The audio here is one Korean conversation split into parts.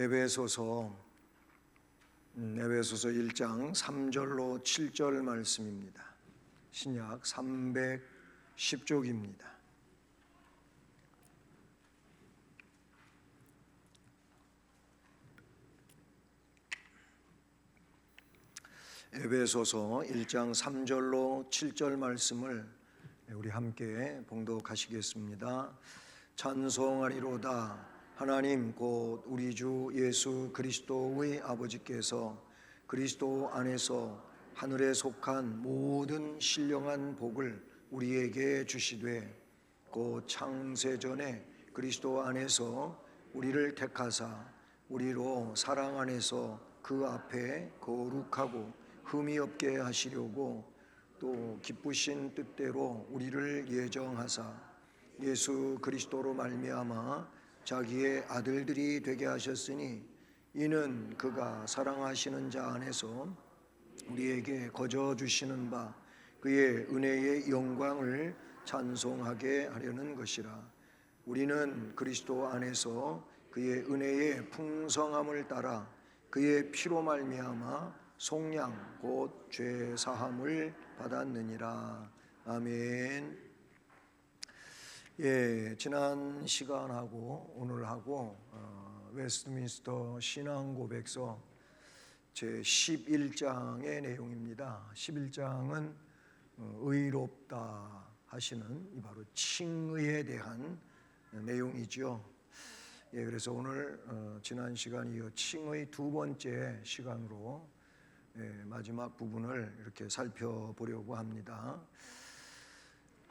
에베소서 1장 3절로 7절 말씀입니다. 신약 310쪽입니다. 에베소서 1장 3절로 7절 말씀을 우리 함께 봉독하시겠습니다. 찬송하리로다. 하나님 곧 우리 주 예수 그리스도의 아버지께서 그리스도 안에서 하늘에 속한 모든 신령한 복을 우리에게 주시되 곧 창세전에 그리스도 안에서 우리를 택하사 우리로 사랑 안에서 그 앞에 거룩하고 흠이 없게 하시려고 또 기쁘신 뜻대로 우리를 예정하사 예수 그리스도로 말미암아 자기의 아들들이 되게 하셨으니 이는 그가 사랑하시는 자 안에서 우리에게 거저 주시는 바 그의 은혜의 영광을 찬송하게 하려는 것이라. 우리는 그리스도 안에서 그의 은혜의 풍성함을 따라 그의 피로 말미암아 속량 곧 죄 사함을 받았느니라. 아멘. 지난 시간하고 오늘하고 웨스트민스터 신앙고백서 제 11장의 내용입니다. 11장은 의롭다 하시는 이 바로 칭의에 대한 내용이죠. 그래서 오늘 지난 시간 이어 칭의 두 번째 시간으로 마지막 부분을 이렇게 살펴보려고 합니다.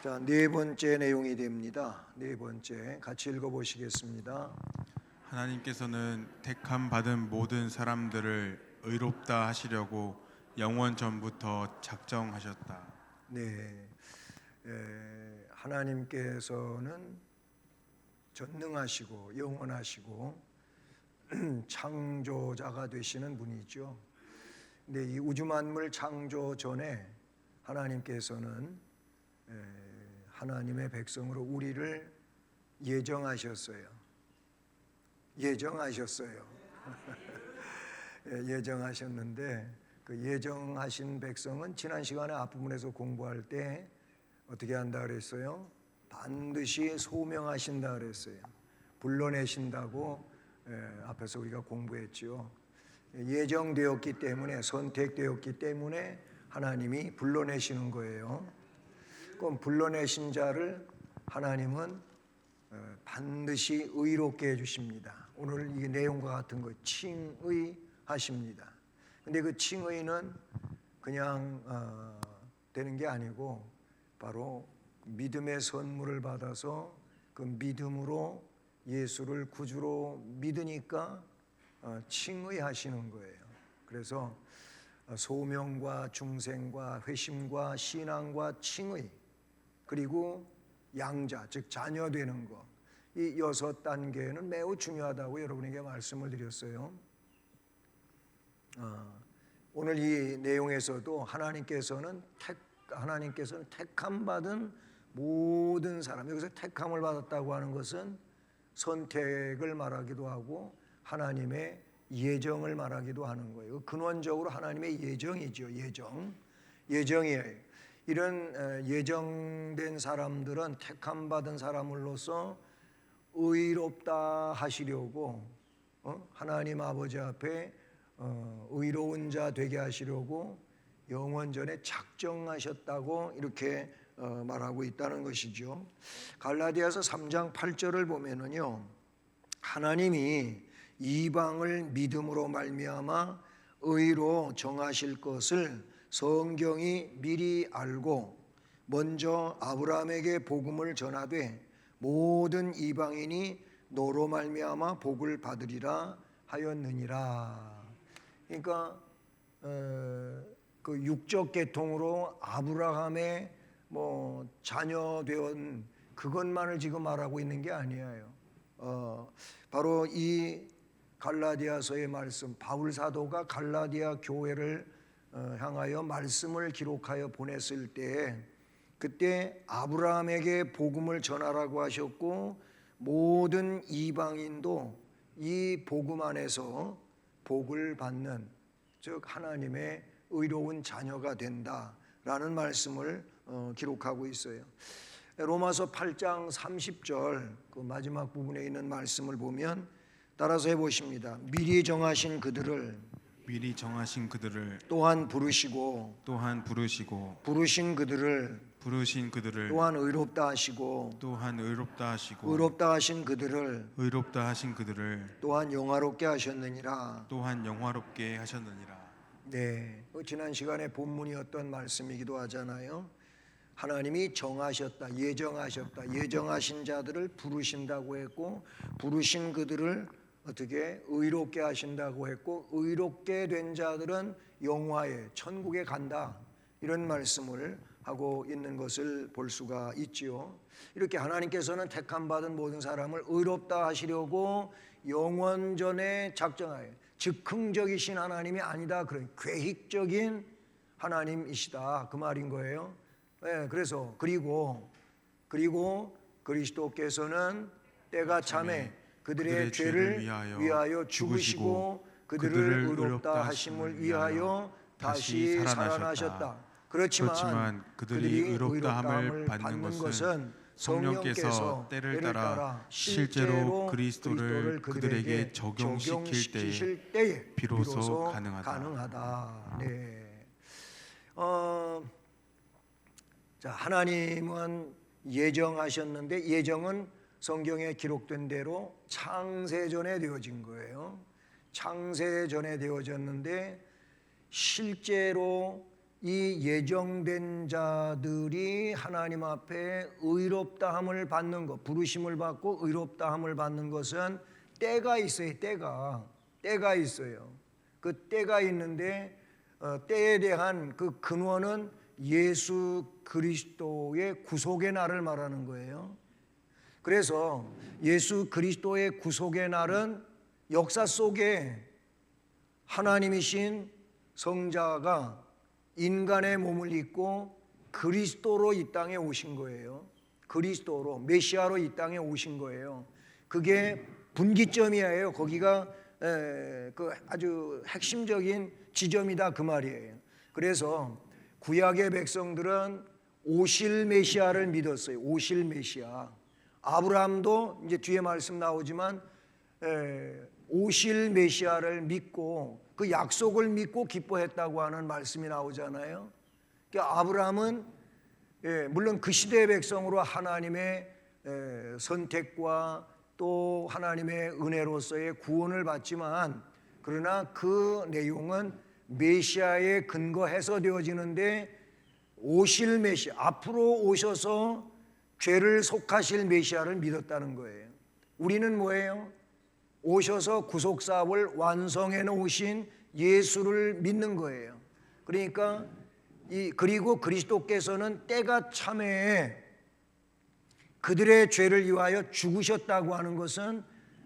자, 네 번째 내용이 됩니다. 네 번째 같이 읽어보시겠습니다. 하나님께서는 택함 받은 모든 사람들을 의롭다 하시려고 영원 전부터 작정하셨다. 네, 하나님께서는 전능하시고 영원하시고 창조자가 되시는 분이죠. 근데 이 우주 만물 창조 전에 하나님께서는 하나님의 백성으로 우리를 예정하셨어요. 예정하셨는데 그 예정하신 백성은 지난 시간에 앞부분에서 공부할 때 어떻게 한다 그랬어요? 반드시 소명하신다 그랬어요. 불러내신다고 앞에서 우리가 공부했죠. 예정되었기 때문에, 선택되었기 때문에 하나님이 불러내시는 거예요. 그럼 불러내신 자를 하나님은 반드시 의롭게 해주십니다. 오늘 이 내용과 같은 거 칭의하십니다. 근데 그 칭의는 그냥 되는 게 아니고 바로 믿음의 선물을 받아서 그 믿음으로 예수를 구주로 믿으니까 칭의하시는 거예요. 그래서 소명과 중생과 회심과 신앙과 칭의 그리고 양자 즉 자녀 되는 것, 이 6단계는 매우 중요하다고 여러분에게 말씀을 드렸어요. 오늘 이 내용에서도 하나님께서는 택함 받은 모든 사람, 여기서 택함을 받았다고 하는 것은 선택을 말하기도 하고 하나님의 예정을 말하기도 하는 거예요. 근원적으로 하나님의 예정이죠. 예정이에요. 이런 예정된 사람들은 택함 받은 사람으로서 의롭다 하시려고 하나님 아버지 앞에 의로운 자 되게 하시려고 영원전에 작정하셨다고 이렇게 말하고 있다는 것이죠. 갈라디아서 3장 8절을 보면은요, 하나님이 이방을 믿음으로 말미암아 의로 정하실 것을 성경이 미리 알고 먼저 아브라함에게 복음을 전하되 모든 이방인이 너로 말미암아 복을 받으리라 하였느니라. 그러니까 그 육적 계통으로 아브라함의 자녀된 그것만을 지금 말하고 있는 게 아니에요. 바로 이 갈라디아서의 말씀, 바울 사도가 갈라디아 교회를 향하여 말씀을 기록하여 보냈을 때 그때 아브라함에게 복음을 전하라고 하셨고 모든 이방인도 이 복음 안에서 복을 받는, 즉 하나님의 의로운 자녀가 된다라는 말씀을 기록하고 있어요. 로마서 8장 30절 그 마지막 부분에 있는 말씀을 보면 따라서 해보십니다. 미리 정하신 그들을 또한 부르시고 부르신 그들을 또한 의롭다 하시고 의롭다 하신 그들을 또한 영화롭게 하셨느니라. 네, 지난 시간에 본문이었던 말씀이기도 하잖아요. 하나님이 정하셨다, 예정하신 자들을 부르신다고 했고, 부르신 그들을 어떻게 의롭게 하신다고 했고, 의롭게 된 자들은 영화에 천국에 간다, 이런 말씀을 하고 있는 것을 볼 수가 있지요. 이렇게 하나님께서는 택함 받은 모든 사람을 의롭다 하시려고 영원전에 작정하여, 즉흥적이신 하나님이 아니다, 그런 계획적인 하나님이시다, 그 말인 거예요. 네, 그래서 그리고 그리스도께서는 때가 참에 그들의 죄를 위하여 죽으시고 그들을 의롭다 하심을 위하여 다시 살아나셨다. 그렇지만 그들이 의롭다함을 받는 것은 성령께서 때를 따라 실제로 그리스도를 그들에게 적용시킬 때에 비로소 가능하다. 네. 자, 하나님은 예정하셨는데, 예정은 성경에 기록된 대로 창세전에 되어진 거예요. 창세전에 되어졌는데 실제로 이 예정된 자들이 하나님 앞에 의롭다함을 받는 것, 부르심을 받고 의롭다함을 받는 것은 때가 있어요. 때가 있어요. 그 때가 있는데 때에 대한 그 근원은 예수 그리스도의 구속의 날을 말하는 거예요. 그래서 예수 그리스도의 구속의 날은 역사 속에 하나님이신 성자가 인간의 몸을 입고 그리스도로 이 땅에 오신 거예요. 그리스도로, 메시아로 이 땅에 오신 거예요. 그게 분기점이에요. 거기가 그 아주 핵심적인 지점이다, 그 말이에요. 그래서 구약의 백성들은 오실 메시아를 믿었어요. 오실 메시아. 아브라함도 이제 뒤에 말씀 나오지만 오실 메시아를 믿고 그 약속을 믿고 기뻐했다고 하는 말씀이 나오잖아요. 그러니까 아브라함은 물론 그 시대의 백성으로 하나님의 선택과 또 하나님의 은혜로서의 구원을 받지만, 그러나 그 내용은 메시아에 근거해서 되어지는데, 오실 메시아, 앞으로 오셔서 죄를 속하실 메시아를 믿었다는 거예요. 우리는 뭐예요? 오셔서 구속사업을 완성해 놓으신 예수를 믿는 거예요. 그러니까 그리고 그리스도께서는 때가 참에 그들의 죄를 위하여 죽으셨다고 하는 것은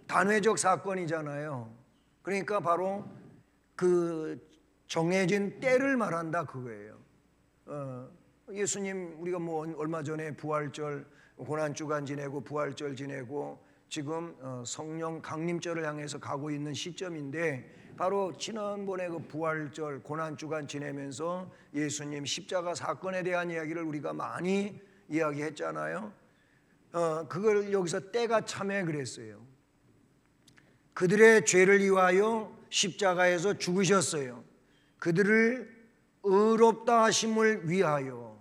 단회적 사건이잖아요. 그러니까 바로 그 정해진 때를 말한다, 그거예요. 예수님, 우리가 뭐 얼마 전에 부활절 고난주간 지내고 부활절 지내고 지금 성령 강림절을 향해서 가고 있는 시점인데, 바로 지난번에 그 부활절 고난주간 지내면서 예수님 십자가 사건에 대한 이야기를 우리가 많이 이야기했잖아요. 그걸 여기서 때가 참에 그랬어요. 그들의 죄를 위하여 십자가에서 죽으셨어요. 그들을 의롭다 하심을 위하여,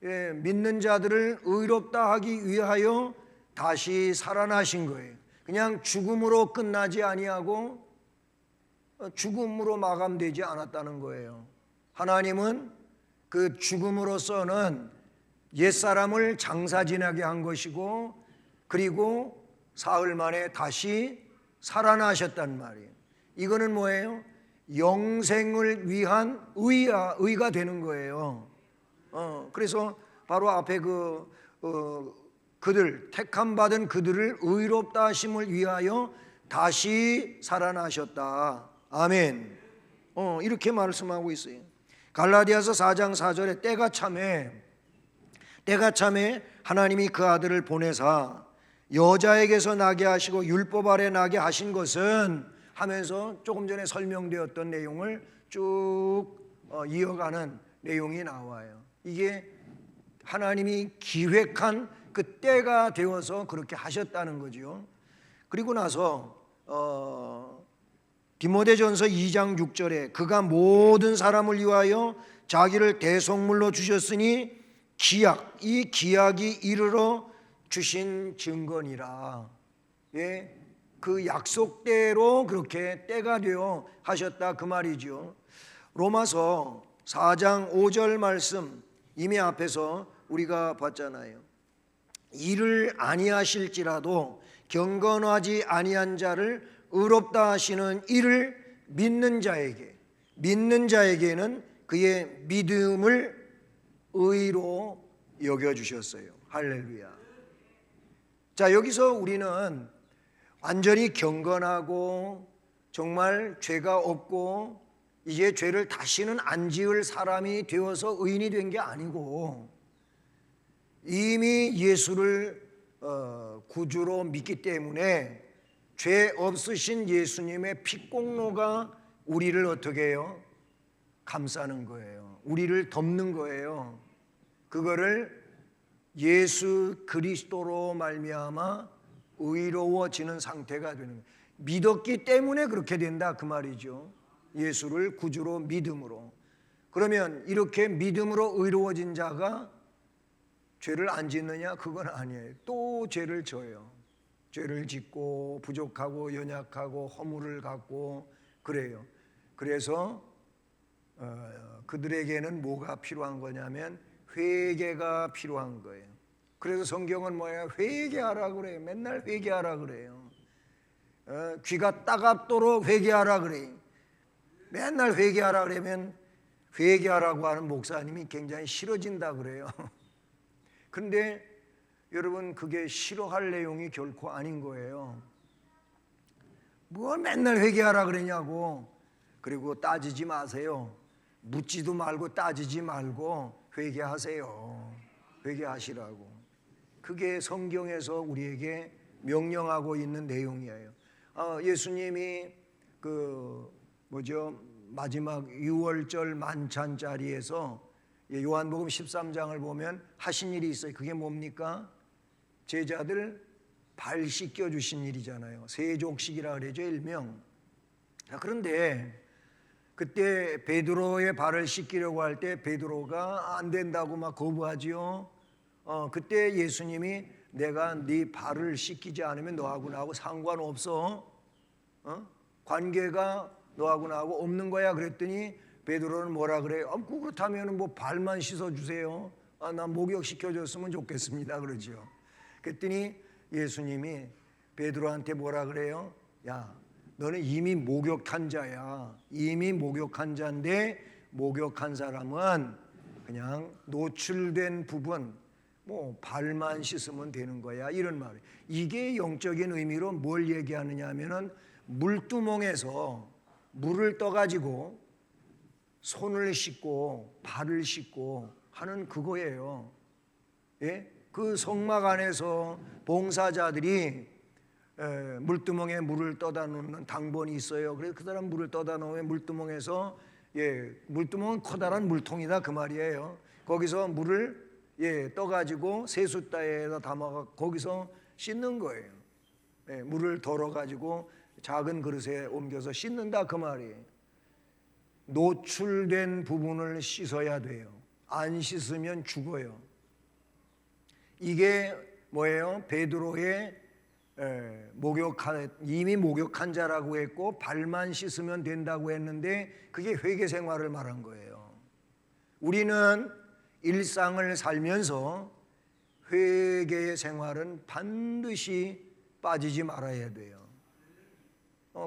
믿는 자들을 의롭다 하기 위하여 다시 살아나신 거예요. 그냥 죽음으로 끝나지 아니하고 죽음으로 마감되지 않았다는 거예요. 하나님은 그 죽음으로서는 옛사람을 장사 지나게 한 것이고, 그리고 사흘 만에 다시 살아나셨단 말이에요. 이거는 뭐예요? 영생을 위한 의가 되는 거예요. 그래서 바로 앞에 그들, 택함 받은 그들을 의롭다 하심을 위하여 다시 살아나셨다. 아멘. 이렇게 말씀하고 있어요. 갈라디아서 4장 4절에 때가 참에 하나님이 그 아들을 보내사 여자에게서 나게 하시고 율법 아래 나게 하신 것은 하면서 조금 전에 설명되었던 내용을 쭉 이어가는 내용이 나와요. 이게 하나님이 기획한 그 때가 되어서 그렇게 하셨다는 거죠. 그리고 나서 디모데전서 2장 6절에 그가 모든 사람을 위하여 자기를 대속물로 주셨으니 기약, 이 기약이 이르러 주신 증거니라. 예, 그 약속대로 그렇게 때가 되어 하셨다 그 말이죠. 로마서 4장 5절 말씀 이미 앞에서 우리가 봤잖아요. 이를 아니하실지라도 경건하지 아니한 자를 의롭다 하시는 이를 믿는 자에게는 그의 믿음을 의로 여겨주셨어요. 할렐루야. 자, 여기서 우리는 완전히 경건하고 정말 죄가 없고 이제 죄를 다시는 안 지을 사람이 되어서 의인이 된 게 아니고 이미 예수를 구주로 믿기 때문에 죄 없으신 예수님의 피공로가 우리를 어떻게 해요? 감싸는 거예요. 우리를 덮는 거예요. 그거를 예수 그리스도로 말미암아 의로워지는 상태가 되는 거예요. 믿었기 때문에 그렇게 된다 그 말이죠. 예수를 구주로 믿음으로. 그러면 이렇게 믿음으로 의로워진 자가 죄를 안 짓느냐? 그건 아니에요. 또 죄를 져요. 죄를 짓고 부족하고 연약하고 허물을 갖고 그래요. 그래서 그들에게는 뭐가 필요한 거냐면 회개가 필요한 거예요. 그래서 성경은 뭐예요? 회개하라 그래요. 맨날 회개하라 그래요. 귀가 따갑도록 회개하라 그래요. 맨날 회개하라 그러면 회개하라고 하는 목사님이 굉장히 싫어진다 그래요. 그런데 여러분 그게 싫어할 내용이 결코 아닌 거예요. 뭘 맨날 회개하라 그러냐고. 그리고 따지지 마세요. 묻지도 말고 따지지 말고 회개하세요. 회개하시라고. 그게 성경에서 우리에게 명령하고 있는 내용이에요. 예수님이 마지막 6월절 만찬 자리에서 요한복음 13장을 보면 하신 일이 있어요. 그게 뭡니까? 제자들 발 씻겨 주신 일이잖아요. 세족식이라 그러죠, 일명. 그런데 그때 베드로의 발을 씻기려고 할 때 베드로가 안 된다고 막 거부하지요. 그때 예수님이 내가 네 발을 씻기지 않으면 너하고 나하고 상관없어. 관계가 너하고 나하고 없는 거야. 그랬더니 베드로는 뭐라 그래요? 그렇다면 뭐 발만 씻어주세요. 나 목욕 시켜줬으면 좋겠습니다. 그러죠. 그랬더니 예수님이 베드로한테 뭐라 그래요? 야, 너는 이미 목욕한 자야. 이미 목욕한 자인데 목욕한 사람은 그냥 노출된 부분 뭐 발만 씻으면 되는 거야. 이런 말이에요. 이게 영적인 의미로 뭘 얘기하느냐 하면은 물두멍에서 물을 떠가지고 손을 씻고 발을 씻고 하는 그거예요. 예? 그 성막 안에서 봉사자들이 물두멍에 물을 떠다 놓는 당번이 있어요. 그래서 그 사람 물을 떠다 놓으면 물두멍에서 물두멍은 커다란 물통이다 그 말이에요. 거기서 물을 떠가지고 세숫다에다 담아가 거기서 씻는 거예요. 물을 덜어가지고 작은 그릇에 옮겨서 씻는다 그 말이에요. 노출된 부분을 씻어야 돼요. 안 씻으면 죽어요. 이게 뭐예요? 베드로의 이미 목욕한 자라고 했고 발만 씻으면 된다고 했는데 그게 회개 생활을 말한 거예요. 우리는 일상을 살면서 회개의 생활은 반드시 빠지지 말아야 돼요.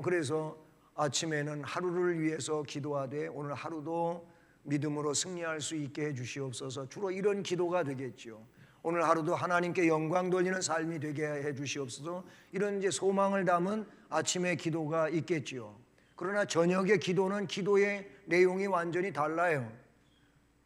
그래서 아침에는 하루를 위해서 기도하되 오늘 하루도 믿음으로 승리할 수 있게 해주시옵소서. 주로 이런 기도가 되겠죠. 오늘 하루도 하나님께 영광 돌리는 삶이 되게 해주시옵소서. 이런 이제 소망을 담은 아침의 기도가 있겠지요. 그러나 저녁의 기도는 기도의 내용이 완전히 달라요.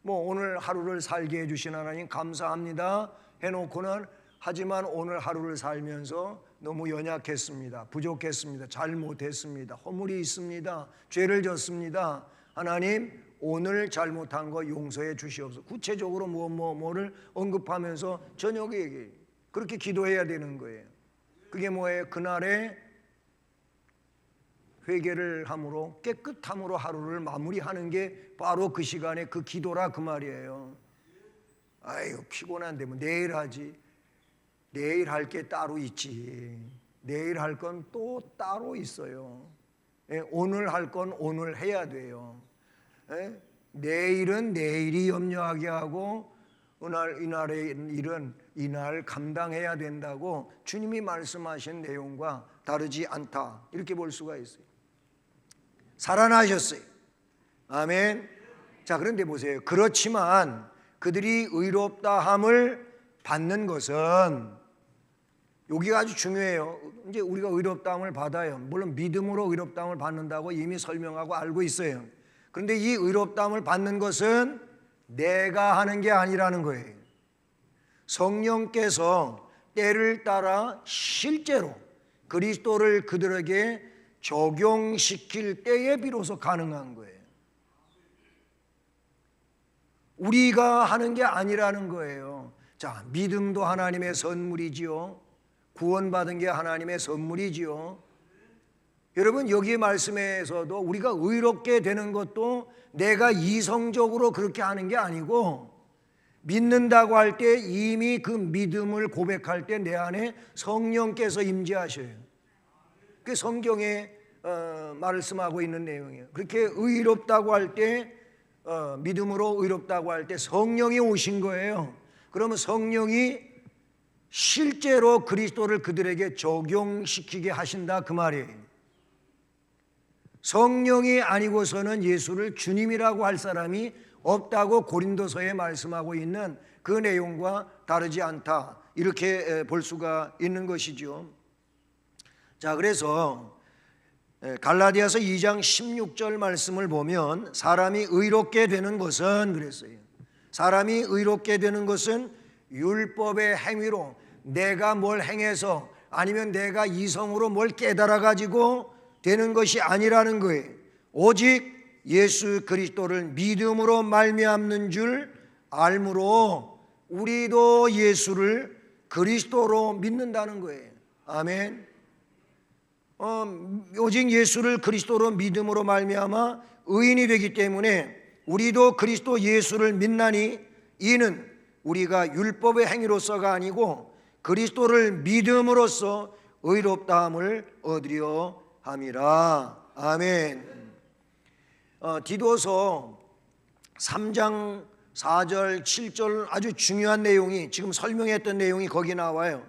뭐 오늘 하루를 살게 해주신 하나님 감사합니다 해놓고는 하지만 오늘 하루를 살면서 너무 연약했습니다. 부족했습니다. 잘못했습니다. 허물이 있습니다. 죄를 졌습니다. 하나님, 오늘 잘못한 거 용서해 주시옵소서. 구체적으로 뭐를 언급하면서 저녁에 그렇게 기도해야 되는 거예요. 그게 뭐예요? 그날에 회개를 함으로 깨끗함으로 하루를 마무리하는 게 바로 그 시간에 그 기도라 그 말이에요. 아유, 피곤한데 뭐 내일 하지. 내일 할 게 따로 있지. 내일 할 건 또 따로 있어요. 오늘 할 건 오늘 해야 돼요. 내일은 내일이 염려하게 하고 이날의 일은 이날 감당해야 된다고 주님이 말씀하신 내용과 다르지 않다, 이렇게 볼 수가 있어요. 살아나셨어요. 아멘. 자, 그런데 보세요. 그렇지만 그들이 의롭다함을 받는 것은, 여기가 아주 중요해요. 이제 우리가 의롭다함을 받아요. 물론 믿음으로 의롭다함을 받는다고 이미 설명하고 알고 있어요. 그런데 이 의롭다함을 받는 것은 내가 하는 게 아니라는 거예요. 성령께서 때를 따라 실제로 그리스도를 그들에게 적용시킬 때에 비로소 가능한 거예요. 우리가 하는 게 아니라는 거예요. 자, 믿음도 하나님의 선물이지요. 구원받은 게 하나님의 선물이지요. 여러분, 여기 말씀에서도 우리가 의롭게 되는 것도 내가 이성적으로 그렇게 하는 게 아니고, 믿는다고 할 때 이미 그 믿음을 고백할 때 내 안에 성령께서 임재하셔요. 그게 성경에 말씀하고 있는 내용이에요. 그렇게 의롭다고 할 때, 믿음으로 의롭다고 할 때 성령이 오신 거예요. 그러면 성령이 실제로 그리스도를 그들에게 적용시키게 하신다 그 말이에요. 성령이 아니고서는 예수를 주님이라고 할 사람이 없다고 고린도서에 말씀하고 있는 그 내용과 다르지 않다, 이렇게 볼 수가 있는 것이죠. 자, 그래서 갈라디아서 2장 16절 말씀을 보면 사람이 의롭게 되는 것은 그랬어요. 사람이 의롭게 되는 것은 율법의 행위로, 내가 뭘 행해서 아니면 내가 이성으로 뭘 깨달아 가지고 되는 것이 아니라는 거예요. 오직 예수 그리스도를 믿음으로 말미암는 줄 알므로 우리도 예수를 그리스도로 믿는다는 거예요. 아멘. 오직 예수를 그리스도로 믿음으로 말미암아 의인이 되기 때문에 우리도 그리스도 예수를 믿나니 이는 우리가 율법의 행위로서가 아니고 그리스도를 믿음으로써 의롭다함을 얻으려 함이라. 아멘. 디도서 3장 4절 7절 아주 중요한 내용이, 지금 설명했던 내용이 거기 나와요.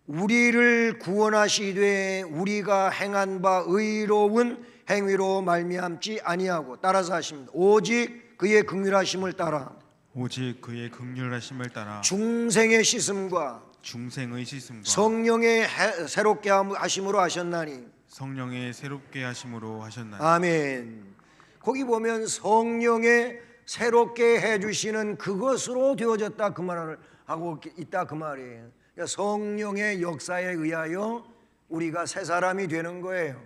우리를 구원하시되 우리가 행한 바 의로운 행위로 말미암지 아니하고, 따라서 하십니다. 오직 그의 긍휼하심을 따라, 오직 그의 긍휼하심을 따라 중생의 씻음과 중생의 씻음과 성령의 새롭게 하심으로 하셨나니. 성령의 새롭게 하심으로 하셨나니. 아멘. 거기 보면 성령의 새롭게 해주시는 그것으로 되어졌다 그 말을 하고 있다 그 말이에요. 그러니까 성령의 역사에 의하여 우리가 새 사람이 되는 거예요.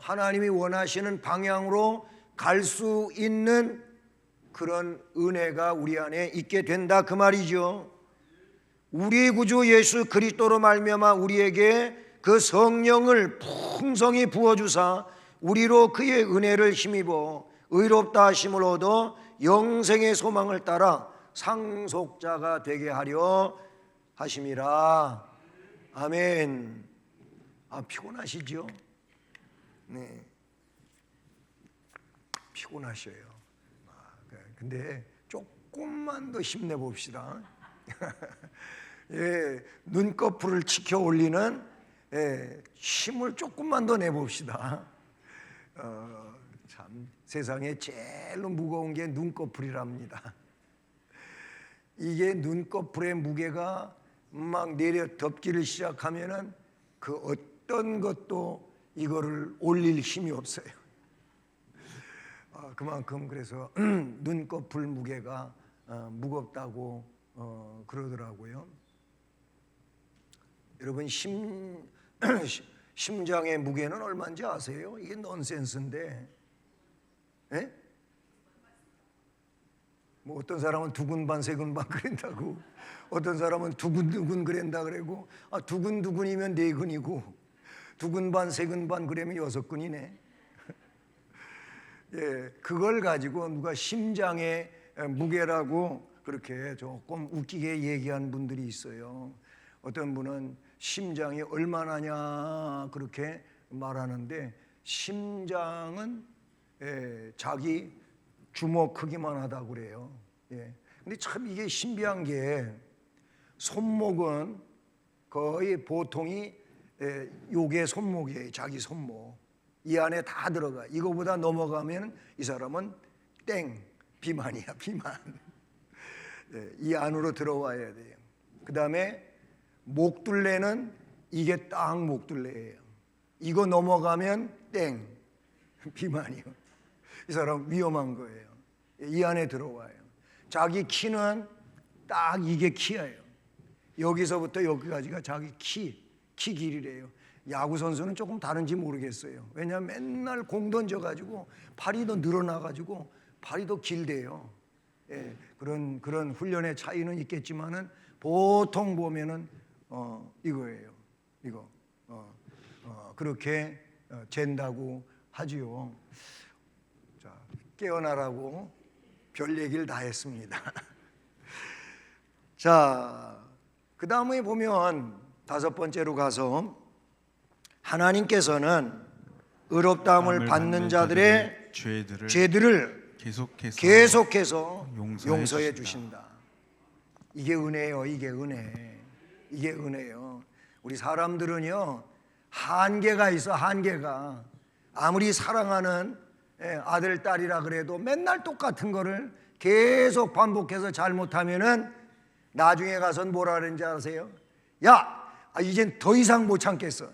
하나님이 원하시는 방향으로 갈 수 있는 그런 은혜가 우리 안에 있게 된다 그 말이죠. 우리 구주 예수 그리스도로 말미암아 우리에게 그 성령을 풍성히 부어주사 우리로 그의 은혜를 힘입어 의롭다 하심을 얻어 영생의 소망을 따라 상속자가 되게 하려 하심이라. 아멘. 피곤하시죠? 네, 피곤하셔요. 근데 조금만 더 힘내봅시다. 예, 눈꺼풀을 치켜 올리는 힘을 조금만 더 내봅시다. 참 세상에 제일 무거운 게 눈꺼풀이랍니다. 이게 눈꺼풀의 무게가 막 내려 덮기를 시작하면은 그 어떤 것도 이거를 올릴 힘이 없어요. 그만큼 그래서 눈꺼풀 무게가 무겁다고 그러더라고요. 여러분 심장의 무게는 얼마인지 아세요? 이게 넌센스인데, 예? 뭐 어떤 사람은 두근반 세근반 그런다고, 어떤 사람은 두근두근 그런다 그러고, 두근두근이면 4근이고 두근반 세근반 그러면 6근이네. 예, 그걸 가지고 누가 심장의 무게라고 그렇게 조금 웃기게 얘기한 분들이 있어요. 어떤 분은 심장이 얼마나냐 그렇게 말하는데, 심장은 자기 주먹 크기만 하다고 그래요. 예. 근데 참 이게 신비한 게, 손목은 거의 보통이 요게 손목이에요. 자기 손목. 이 안에 다 들어가. 이거보다 넘어가면 이 사람은 땡, 비만이야, 비만. 이 안으로 들어와야 돼요. 그 다음에 목둘레는 이게 딱 목둘레예요. 이거 넘어가면 땡, 비만이요. 이 사람 위험한 거예요. 이 안에 들어와요. 자기 키는 딱 이게 키예요. 여기서부터 여기까지가 자기 키 길이래요. 야구 선수는 조금 다른지 모르겠어요. 왜냐하면 맨날 공 던져가지고 팔이 더 늘어나가지고 팔이 더 길대요. 예, 그런 훈련의 차이는 있겠지만은 보통 보면은 이거예요. 이거 그렇게 잰다고 하지요. 자, 깨어나라고 별 얘기를 다 했습니다. 자, 그 다음에 보면 5번째로 가서, 하나님께서는 의롭다함을 받는 자들의 죄들을 계속해서 용서해 주신다. 이게 은혜예요. 이게 은혜예요. 우리 사람들은요, 한계가 있어. 한계가. 아무리 사랑하는 아들 딸이라 그래도 맨날 똑같은 거를 계속 반복해서 잘못하면은 나중에 가서는 뭐라 그러는지 아세요? 야, 이젠 더 이상 못 참겠어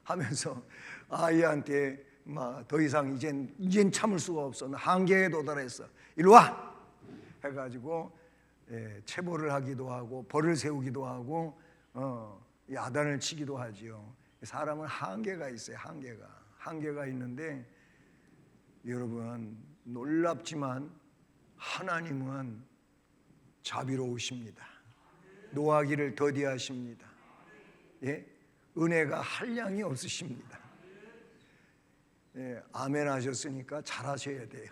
하면서 아이한테 막 더 이상 이젠 참을 수가 없어. 한계에 도달했어. 이리 와 해가지고 체벌을 하기도 하고 벌을 세우기도 하고 야단을 치기도 하지요. 사람은 한계가 있어요. 한계가 있는데, 여러분 놀랍지만 하나님은 자비로우십니다. 노하기를 더디하십니다. 예? 은혜가 한량이 없으십니다. 예, 아멘 하셨으니까 잘하셔야 돼요.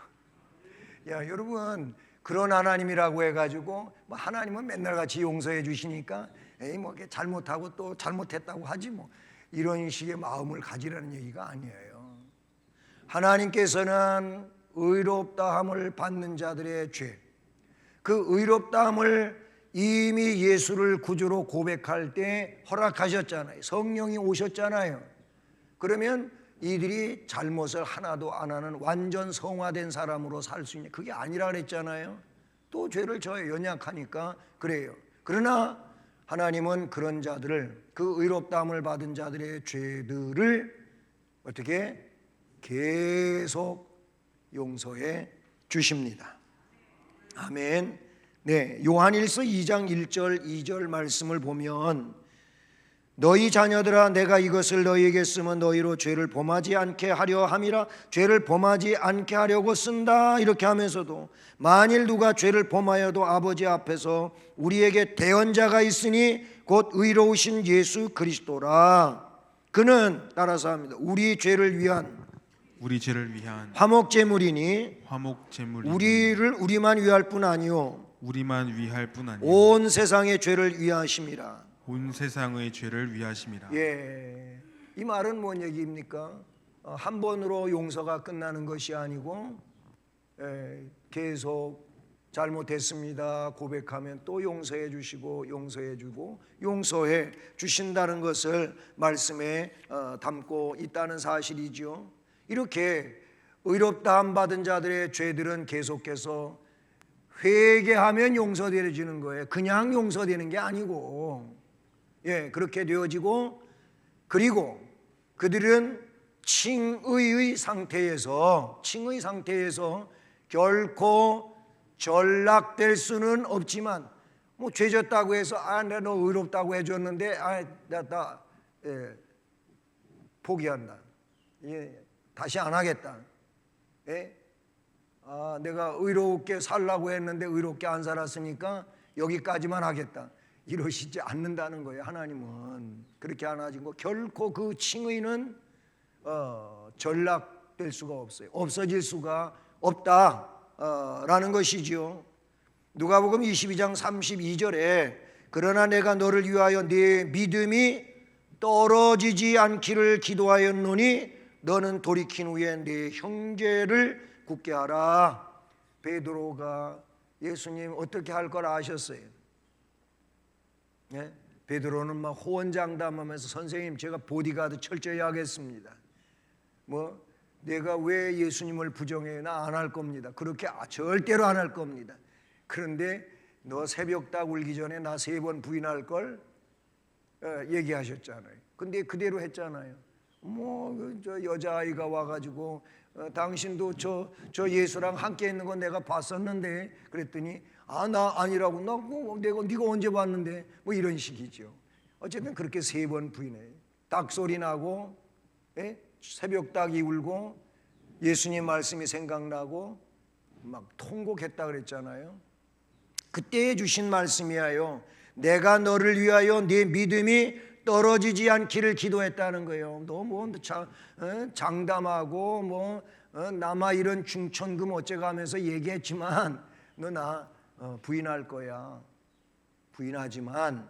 야, 여러분, 그런 하나님이라고 해가지고 뭐 하나님은 맨날 같이 용서해 주시니까 뭐 잘못하고 또 잘못했다고 하지 뭐, 이런 식의 마음을 가지라는 얘기가 아니에요. 하나님께서는 의롭다함을 받는 자들의 죄, 그 의롭다함을 이미 예수를 구주로 고백할 때 허락하셨잖아요. 성령이 오셨잖아요. 그러면 이들이 잘못을 하나도 안 하는 완전 성화된 사람으로 살 수 있냐? 그게 아니라 그랬잖아요. 또 죄를 져요. 연약하니까 그래요. 그러나 하나님은 그런 자들을, 그 의롭다함을 받은 자들의 죄들을 어떻게 계속 용서해 주십니다. 아멘. 네, 요한일서 2장 1절 2절 말씀을 보면, 너희 자녀들아, 내가 이것을 너희에게 쓰면 너희로 죄를 범하지 않게 하려 함이라. 죄를 범하지 않게 하려고 쓴다. 이렇게 하면서도 만일 누가 죄를 범하여도 아버지 앞에서 우리에게 대언자가 있으니 곧 의로우신 예수 그리스도라. 그는, 따라서 합니다, 우리 죄를 위한 화목제물이니 우리만 위할 뿐 아니요 온 세상의 죄를 위하심이라. 예, 이 말은 뭔 얘기입니까? 한 번으로 용서가 끝나는 것이 아니고 계속 잘못했습니다 고백하면 또 용서해 주시고 용서해 주고 용서해 주신다는 것을 말씀에 담고 있다는 사실이죠. 이렇게 의롭다함 받은 자들의 죄들은 계속해서 회개하면 용서되어지는 거예요. 그냥 용서되는 게 아니고, 예, 그렇게 되어지고, 그리고 그들은 칭의의 상태에서 결코 전락될 수는 없지만 뭐 죄졌다고 해서 내가 너 의롭다고 해줬는데 나 포기한다. 다시 안 하겠다. 내가 의롭게 살라고 했는데 의롭게 안 살았으니까 여기까지만 하겠다. 이러시지 않는다는 거예요. 하나님은 그렇게 안 하시고 결코 그 칭의는 전락될 수가 없어요. 없어질 수가 없다라는 것이지요. 누가복음 22장 32절에 그러나 내가 너를 위하여 네 믿음이 떨어지지 않기를 기도하였노니 너는 돌이킨 후에 네 형제를 굳게 하라. 베드로가 예수님 어떻게 할 걸 아셨어요. 베드로는 막 호언장담하면서 선생님 제가 보디가드 철저히 하겠습니다. 내가 왜 예수님을 부정해요? 나 안 할 겁니다. 그렇게 절대로 안 할 겁니다. 그런데 너 새벽 딱 울기 전에 나 3번 부인할 걸 얘기하셨잖아요. 근데 그대로 했잖아요. 저 여자아이가 와가지고 당신도 저 예수랑 함께 있는 거 내가 봤었는데 그랬더니 나 아니라고. 네가 언제 봤는데 이런 식이죠. 어쨌든 그렇게 3번 부인해요. 닭소리 나고 새벽 닭이 울고 예수님 말씀이 생각나고 막 통곡했다 그랬잖아요. 그때 주신 말씀이에요. 내가 너를 위하여 네 믿음이 떨어지지 않기를 기도했다는 거예요. 너 장담하고 남아 이런 중천금 어째가 하면서 얘기했지만 너 나 부인할 거야. 부인하지만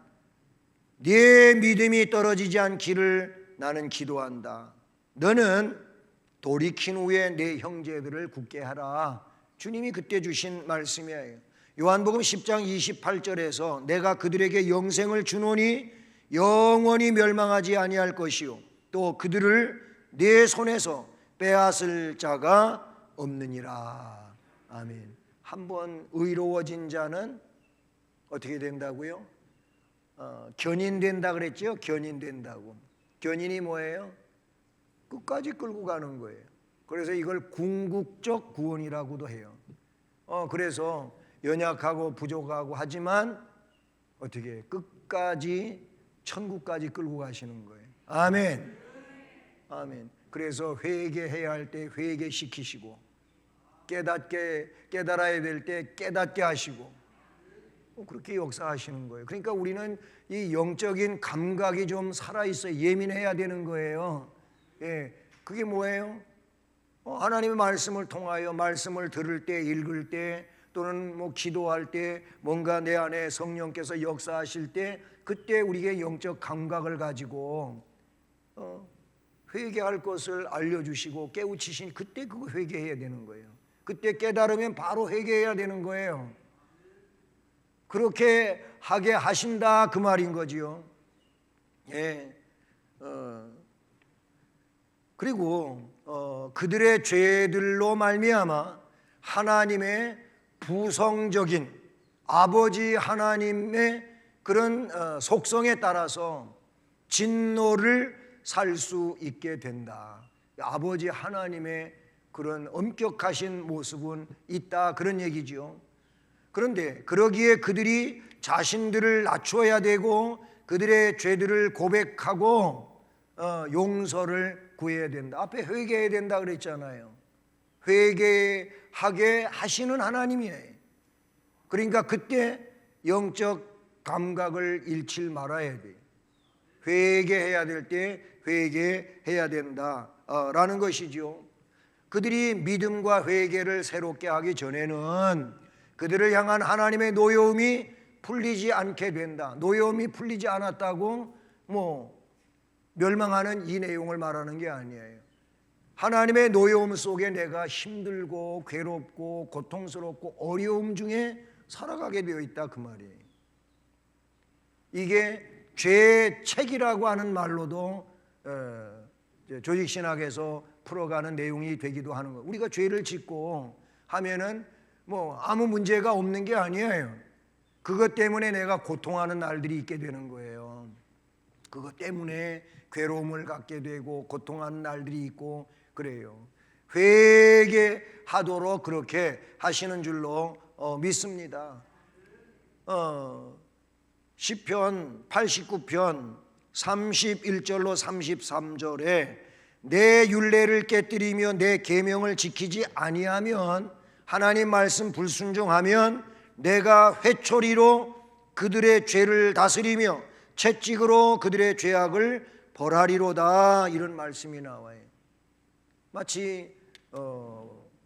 네 믿음이 떨어지지 않기를 나는 기도한다. 너는 돌이킨 후에 내 형제들을 굳게 하라. 주님이 그때 주신 말씀이에요. 요한복음 10장 28절에서 내가 그들에게 영생을 주노니 영원히 멸망하지 아니할 것이요 또 그들을 내 손에서 빼앗을 자가 없느니라. 아멘. 한번 의로워진 자는 어떻게 된다고요? 견인된다 그랬죠? 견인된다고. 견인이 뭐예요? 끝까지 끌고 가는 거예요. 그래서 이걸 궁극적 구원이라고도 해요. 그래서 연약하고 부족하고 하지만 어떻게 끝까지 천국까지 끌고 가시는 거예요. 아멘. 아멘. 그래서 회개해야 할 때 회개시키시고 깨달아야 될 때 깨닫게 하시고 그렇게 역사하시는 거예요. 그러니까 우리는 이 영적인 감각이 좀 살아있어야 예민해야 되는 거예요. 그게 뭐예요? 하나님의 말씀을 통하여 말씀을 들을 때 읽을 때 또는 기도할 때 뭔가 내 안에 성령께서 역사하실 때 그때 우리에게 영적 감각을 가지고 회개할 것을 알려주시고 깨우치신 그때 그거 회개해야 되는 거예요. 그때 깨달으면 바로 회개해야 되는 거예요. 그렇게 하게 하신다 그 말인 거지요. 그리고 그들의 죄들로 말미암아 하나님의 부성적인 아버지 하나님의 그런 속성에 따라서 진노를 살 수 있게 된다. 아버지 하나님의 그런 엄격하신 모습은 있다 그런 얘기죠. 그런데 그러기에 그들이 자신들을 낮춰야 되고 그들의 죄들을 고백하고 용서를 구해야 된다. 앞에 회개해야 된다 그랬잖아요. 회개하게 하시는 하나님이에요. 그러니까 그때 영적 감각을 잃지 말아야 돼요. 회개해야 될 때 회개해야 된다라는 것이죠. 그들이 믿음과 회개를 새롭게 하기 전에는 그들을 향한 하나님의 노여움이 풀리지 않게 된다. 노여움이 풀리지 않았다고 멸망하는 이 내용을 말하는 게 아니에요. 하나님의 노여움 속에 내가 힘들고 괴롭고 고통스럽고 어려움 중에 살아가게 되어 있다 그 말이에요. 이게 죄책이라고 하는 말로도 조직신학에서 풀어가는 내용이 되기도 하는 거예요. 우리가 죄를 짓고 하면은 아무 문제가 없는 게 아니에요. 그것 때문에 내가 고통하는 날들이 있게 되는 거예요. 그것 때문에 괴로움을 갖게 되고 고통하는 날들이 있고 그래요. 회개하도록 그렇게 하시는 줄로 믿습니다. 시편 89편 31절로 33절에 내 율례를 깨뜨리며 내 계명을 지키지 아니하면, 하나님 말씀 불순종하면 내가 회초리로 그들의 죄를 다스리며 채찍으로 그들의 죄악을 벌하리로다, 이런 말씀이 나와요. 마치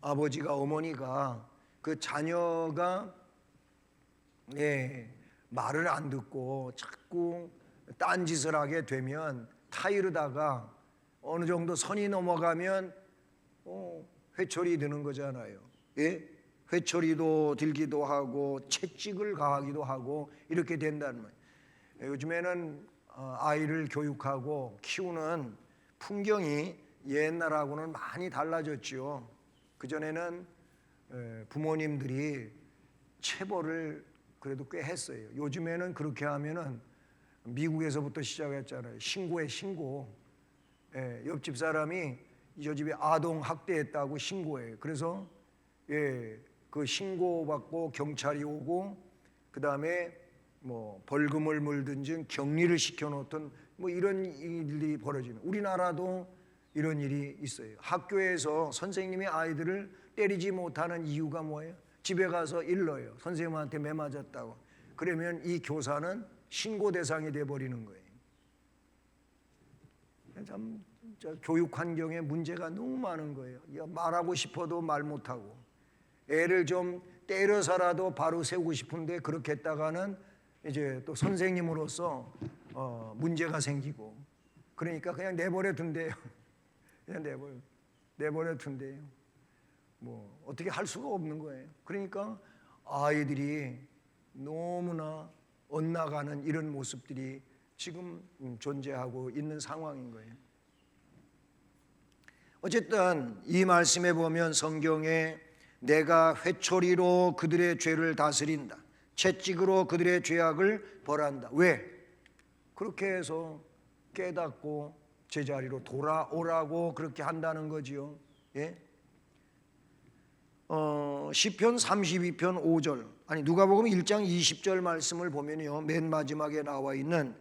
아버지가, 어머니가 그 자녀가 말을 안 듣고 자꾸 딴짓을 하게 되면 타이르다가 어느 정도 선이 넘어가면 회초리 드는 거잖아요. 예? 회초리도 들기도 하고 채찍을 가하기도 하고 이렇게 된다는 말이에요. 요즘에는 아이를 교육하고 키우는 풍경이 옛날하고는 많이 달라졌죠. 그전에는 부모님들이 체벌을 그래도 꽤 했어요. 요즘에는 그렇게 하면은 미국에서부터 시작했잖아요. 신고해, 신고. 옆집 사람이 저 집에 아동 학대했다고 신고해요. 그래서 그 신고받고 경찰이 오고, 그 다음에 뭐 벌금을 물든지 격리를 시켜놓던 뭐 이런 일이 벌어지는, 우리나라도 이런 일이 있어요. 학교에서 선생님이 아이들을 때리지 못하는 이유가 뭐예요? 집에 가서 일러요. 선생님한테 매 맞았다고. 그러면 이 교사는 신고 대상이 돼버리는 거예요. 참 교육 환경에 문제가 너무 많은 거예요. 말하고 싶어도 말 못하고, 애를 좀 때려서라도 바로 세우고 싶은데 그렇게 했다가는 이제 또 선생님으로서 문제가 생기고, 그러니까 그냥 내버려 둔대요. 그냥 내버려 둔대요. 뭐 어떻게 할 수가 없는 거예요. 그러니까 아이들이 너무나 엇나가는 이런 모습들이 지금 존재하고 있는 상황인 거예요. 어쨌든 이 말씀에 보면 성경에 내가 회초리로 그들의 죄를 다스린다, 채찍으로 그들의 죄악을 벌한다. 왜? 그렇게 해서 깨닫고 제자리로 돌아오라고 그렇게 한다는 거지요. 예? 시편 32편 5절, 아니 누가복음 1장 20절 말씀을 보면요, 맨 마지막에 나와 있는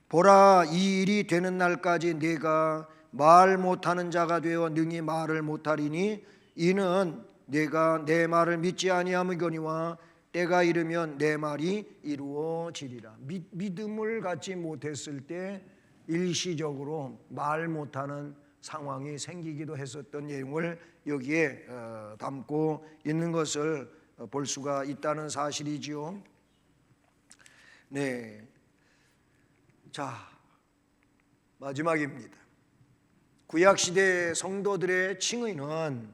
보라, 이 일이 되는 날까지 내가 말 못하는 자가 되어 능히 말을 못하리니 이는 내가 내 말을 믿지 아니함이거니와 때가 이르면 내 말이 이루어지리라. 믿음을 갖지 못했을 때 일시적으로 말 못하는 상황이 생기기도 했었던 내용을 여기에 담고 있는 것을 볼 수가 있다는 사실이지요. 네, 자 마지막입니다. 구약시대 성도들의 칭의는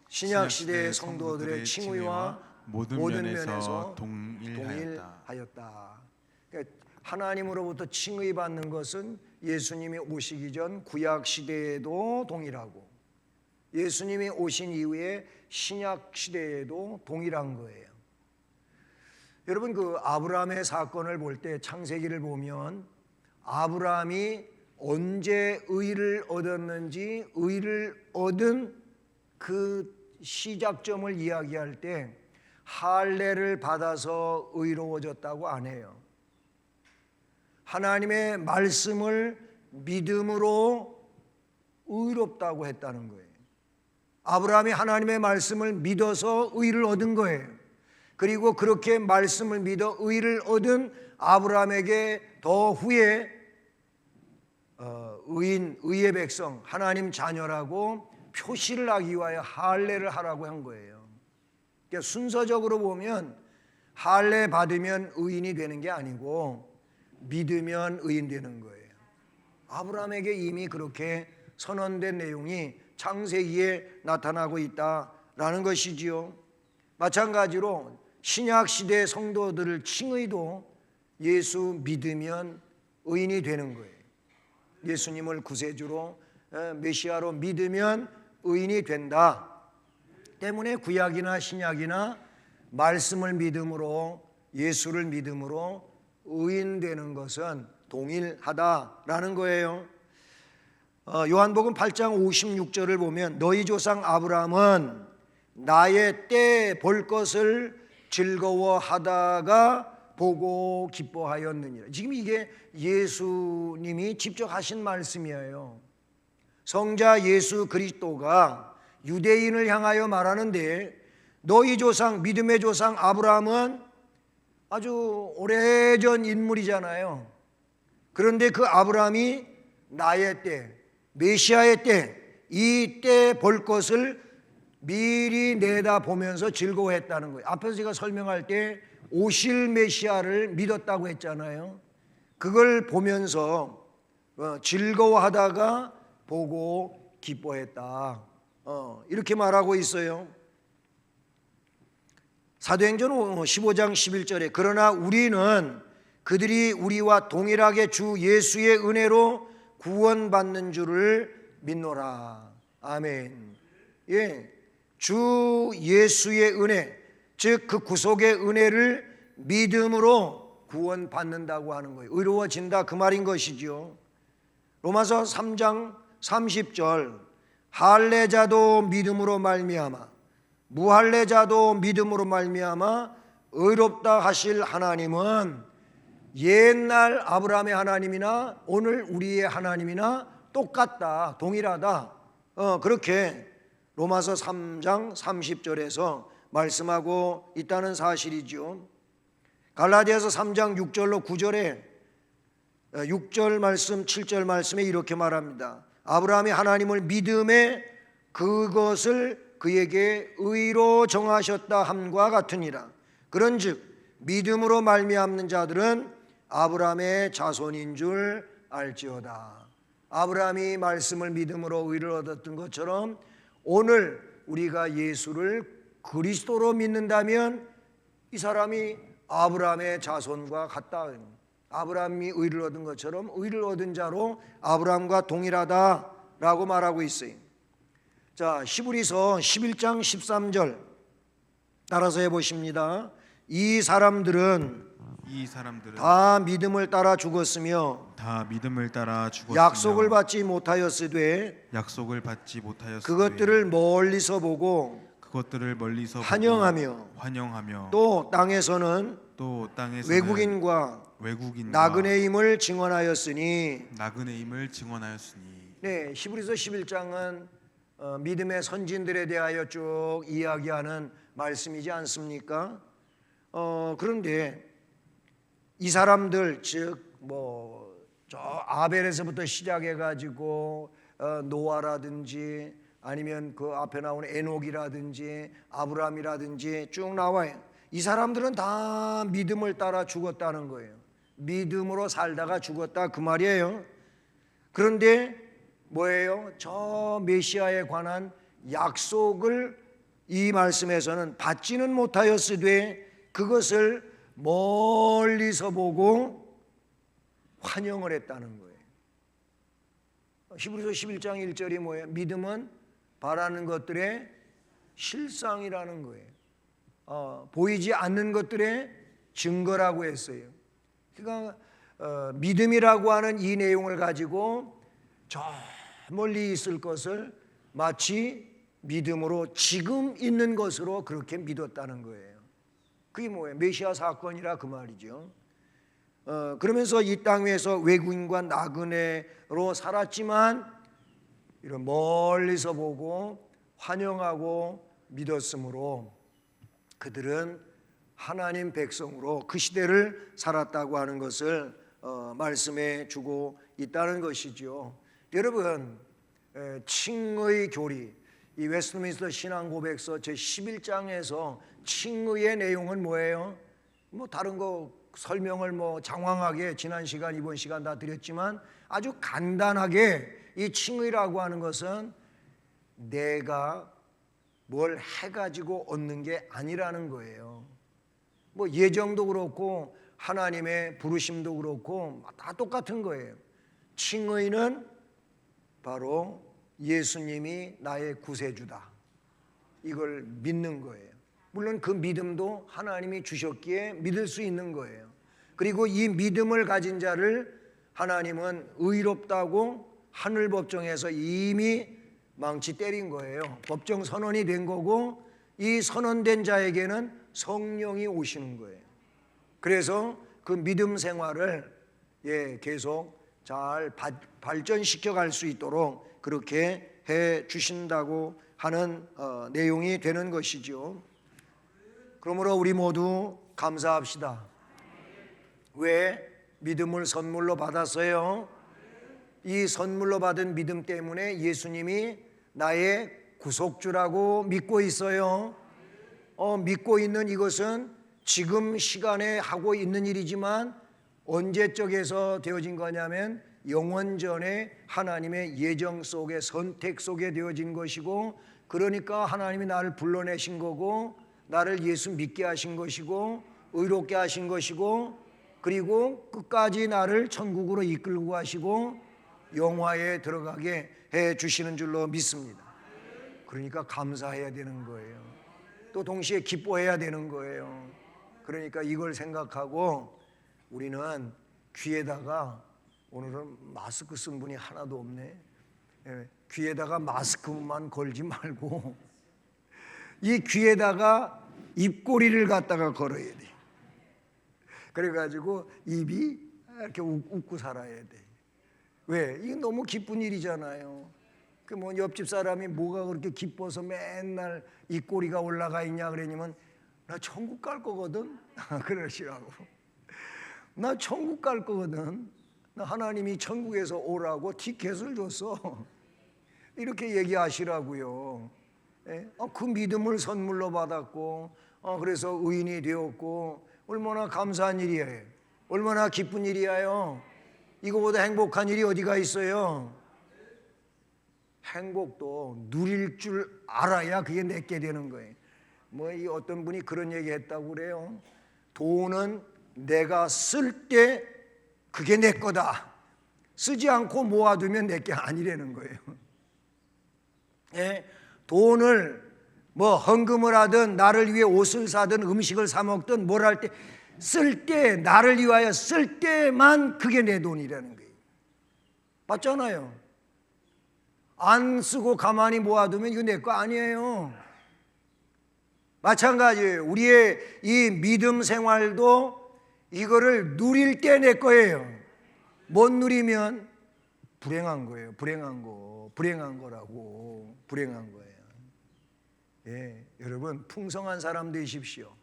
신약시대 성도들의 칭의와 모든 면에서 동일하였다. 그러니까 하나님으로부터 칭의받는 것은 예수님이 오시기 전 구약시대에도 동일하고 예수님이 오신 이후에 신약시대에도 동일한 거예요. 여러분, 그 아브라함의 사건을 볼 때 창세기를 보면 아브라함이 언제 의를 얻었는지, 의를 얻은 그 시작점을 이야기할 때 할례를 받아서 의로워졌다고 안 해요. 하나님의 말씀을 믿음으로 의롭다고 했다는 거예요. 아브라함이 하나님의 말씀을 믿어서 의를 얻은 거예요. 그리고 그렇게 말씀을 믿어 의를 얻은 아브라함에게 더 후에 의의 백성, 하나님 자녀라고 표시를 하기 위하여 할례를 하라고 한 거예요. 그러니까 순서적으로 보면 할례 받으면 의인이 되는 게 아니고 믿으면 의인 되는 거예요. 아브라함에게 이미 그렇게 선언된 내용이 창세기에 나타나고 있다라는 것이지요. 마찬가지로 신약 시대 성도들을 칭의도 예수 믿으면 의인이 되는 거예요. 예수님을 구세주로 메시아로 믿으면 의인이 된다. 때문에 구약이나 신약이나 말씀을 믿음으로, 예수를 믿음으로 의인되는 것은 동일하다라는 거예요. 요한복음 8장 56절을 보면 너희 조상 아브라함은 나의 때 볼 것을 즐거워하다가 보고 기뻐하였느니라. 지금 이게 예수님이 직접 하신 말씀이에요. 성자 예수 그리스도가 유대인을 향하여 말하는데, 너희 조상 믿음의 조상 아브라함은 아주 오래전 인물이잖아요. 그런데 그 아브라함이 나의 때, 메시아의 때, 이 때 볼 것을 미리 내다보면서 즐거워했다는 거예요. 앞에서 제가 설명할 때 오실 메시아를 믿었다고 했잖아요. 그걸 보면서 즐거워하다가 보고 기뻐했다, 이렇게 말하고 있어요. 사도행전 15장 11절에 그러나 우리는 그들이 우리와 동일하게 주 예수의 은혜로 구원받는 줄을 믿노라. 아멘. 예, 주 예수의 은혜, 즉 그 구속의 은혜를 믿음으로 구원받는다고 하는 거예요. 의로워진다, 그 말인 것이죠. 로마서 3장 30절, 할례자도 믿음으로 말미암아 무할례자도 믿음으로 말미암아 의롭다 하실 하나님은 옛날 아브라함의 하나님이나 오늘 우리의 하나님이나 똑같다, 동일하다, 그렇게 로마서 3장 30절에서 말씀하고 있다는 사실이죠. 갈라디아서 3장 6절로 9절에 6절 말씀 7절 말씀에 이렇게 말합니다. 아브라함이 하나님을 믿음에 그것을 그에게 의로 정하셨다 함과 같으니라. 그런즉 믿음으로 말미암는 자들은 아브라함의 자손인 줄 알지어다. 아브라함이 말씀을 믿음으로 의를 얻었던 것처럼 오늘 우리가 예수를 그리스도로 믿는다면 이 사람이 아브라함의 자손과 같다. 아브라함이 의를 얻은 것처럼 의를 얻은 자로 아브라함과 동일하다라고 말하고 있어요. 자, 히브리서 11장 13절 따라서 해보십니다. 이 사람들은 다 믿음을 따라 죽었으며 약속을 받지 못하였으되 그것들을 멀리서 보고 환영하며 또 땅에서는 외국인과 나그네임을 증언하였으니. 네, 히브리서 11장은 믿음의 선진들에 대하여 쭉 이야기하는 말씀이지 않습니까? 그런데 이 사람들, 즉 저 아벨에서부터 시작해 가지고 노아라든지 아니면 그 앞에 나오는 에녹이라든지 아브라함이라든지 쭉 나와요. 이 사람들은 다 믿음을 따라 죽었다는 거예요. 믿음으로 살다가 죽었다, 그 말이에요. 그런데 뭐예요? 저 메시아에 관한 약속을 이 말씀에서는 받지는 못하였으되 그것을 멀리서 보고 환영을 했다는 거예요. 히브리서 11장 1절이 뭐예요? 믿음은 바라는 것들의 실상이라는 거예요. 보이지 않는 것들의 증거라고 했어요. 그러니까 믿음이라고 하는 이 내용을 가지고 저 멀리 있을 것을 마치 믿음으로 지금 있는 것으로 그렇게 믿었다는 거예요. 그게 뭐예요? 메시아 사건이라 그 말이죠. 그러면서 이 땅 위에서 외국인과 나그네로 살았지만 이런 멀리서 보고 환영하고 믿었으므로 그들은 하나님 백성으로 그 시대를 살았다고 하는 것을 말씀해 주고 있다는 것이죠. 여러분, 칭의 교리, 이 웨스트민스터 신앙고백서 제11장에서 칭의의 내용은 뭐예요? 다른 거 설명을 장황하게 지난 시간 이번 시간 다 드렸지만 아주 간단하게 이 칭의라고 하는 것은 내가 뭘 해가지고 얻는 게 아니라는 거예요. 예정도 그렇고 하나님의 부르심도 그렇고 다 똑같은 거예요. 칭의는 바로 예수님이 나의 구세주다, 이걸 믿는 거예요. 물론 그 믿음도 하나님이 주셨기에 믿을 수 있는 거예요. 그리고 이 믿음을 가진 자를 하나님은 의롭다고 하늘 법정에서 이미 망치 때린 거예요. 법정 선언이 된 거고 이 선언된 자에게는 성령이 오시는 거예요. 그래서 그 믿음 생활을 계속 잘 발전시켜 갈 수 있도록 그렇게 해 주신다고 하는 내용이 되는 것이죠. 그러므로 우리 모두 감사합시다. 왜? 믿음을 선물로 받았어요. 이 선물로 받은 믿음 때문에 예수님이 나의 구속주라고 믿고 있어요. 믿고 있는 이것은 지금 시간에 하고 있는 일이지만 언제적에서 되어진 거냐면 영원전에 하나님의 예정 속에 선택 속에 되어진 것이고, 그러니까 하나님이 나를 불러내신 거고 나를 예수 믿게 하신 것이고 의롭게 하신 것이고, 그리고 끝까지 나를 천국으로 이끌고 가시고 영화에 들어가게 해 주시는 줄로 믿습니다. 그러니까 감사해야 되는 거예요. 또 동시에 기뻐해야 되는 거예요. 그러니까 이걸 생각하고 우리는 귀에다가, 오늘은 마스크 쓴 분이 하나도 없네. 귀에다가 마스크만 걸지 말고 이 귀에다가 입꼬리를 갖다가 걸어야 돼. 그래가지고 입이 이렇게 웃고 살아야 돼. 왜? 이게 너무 기쁜 일이잖아요. 그 뭐 옆집 사람이 뭐가 그렇게 기뻐서 맨날 입꼬리가 올라가 있냐 그러냐면 나 천국 갈 거거든. 그러시라고. 나 천국 갈 거거든. 나 하나님이 천국에서 오라고 티켓을 줬어. 이렇게 얘기하시라고요. 그 믿음을 선물로 받았고, 그래서 의인이 되었고, 얼마나 감사한 일이에요. 얼마나 기쁜 일이에요. 이거보다 행복한 일이 어디가 있어요? 행복도 누릴 줄 알아야 그게 내게 되는 거예요. 뭐 이 어떤 분이 그런 얘기 했다고 그래요. 돈은 내가 쓸 때 그게 내 거다. 쓰지 않고 모아두면 내게 아니라는 거예요. 돈을 뭐 헌금을 하든 나를 위해 옷을 사든 음식을 사 먹든 뭘 할 때 쓸 때, 나를 위하여 쓸 때만 그게 내 돈이라는 거예요. 맞잖아요. 안 쓰고 가만히 모아두면 이거 내 거 아니에요. 마찬가지예요. 우리의 이 믿음 생활도 이거를 누릴 때 내 거예요. 못 누리면 불행한 거예요. 불행한 거라고. 불행한 거예요. 여러분 풍성한 사람 되십시오.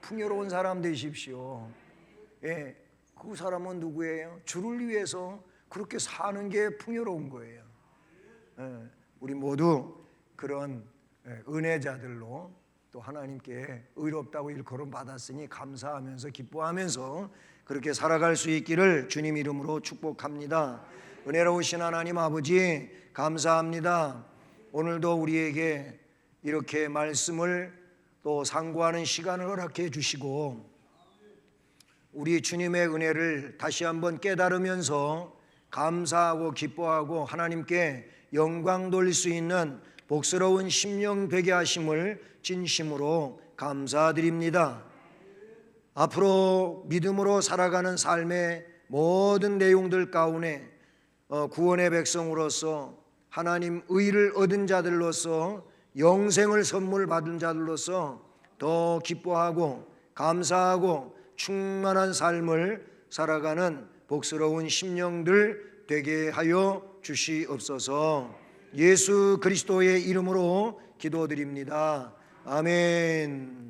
풍요로운 사람 되십시오. 그 사람은 누구예요? 주를 위해서 그렇게 사는 게 풍요로운 거예요. 우리 모두 그런 은혜자들로 또 하나님께 의롭다고 일컬음 받았으니 감사하면서 기뻐하면서 그렇게 살아갈 수 있기를 주님 이름으로 축복합니다. 은혜로우신 하나님 아버지 감사합니다. 오늘도 우리에게 이렇게 말씀을 또 상고하는 시간을 허락해 주시고 우리 주님의 은혜를 다시 한번 깨달으면서 감사하고 기뻐하고 하나님께 영광 돌릴 수 있는 복스러운 심령 되게 하심을 진심으로 감사드립니다. 앞으로 믿음으로 살아가는 삶의 모든 내용들 가운데 구원의 백성으로서 하나님 의를 얻은 자들로서 영생을 선물 받은 자들로서 더 기뻐하고 감사하고 충만한 삶을 살아가는 복스러운 심령들 되게 하여 주시옵소서. 예수 그리스도의 이름으로 기도드립니다. 아멘.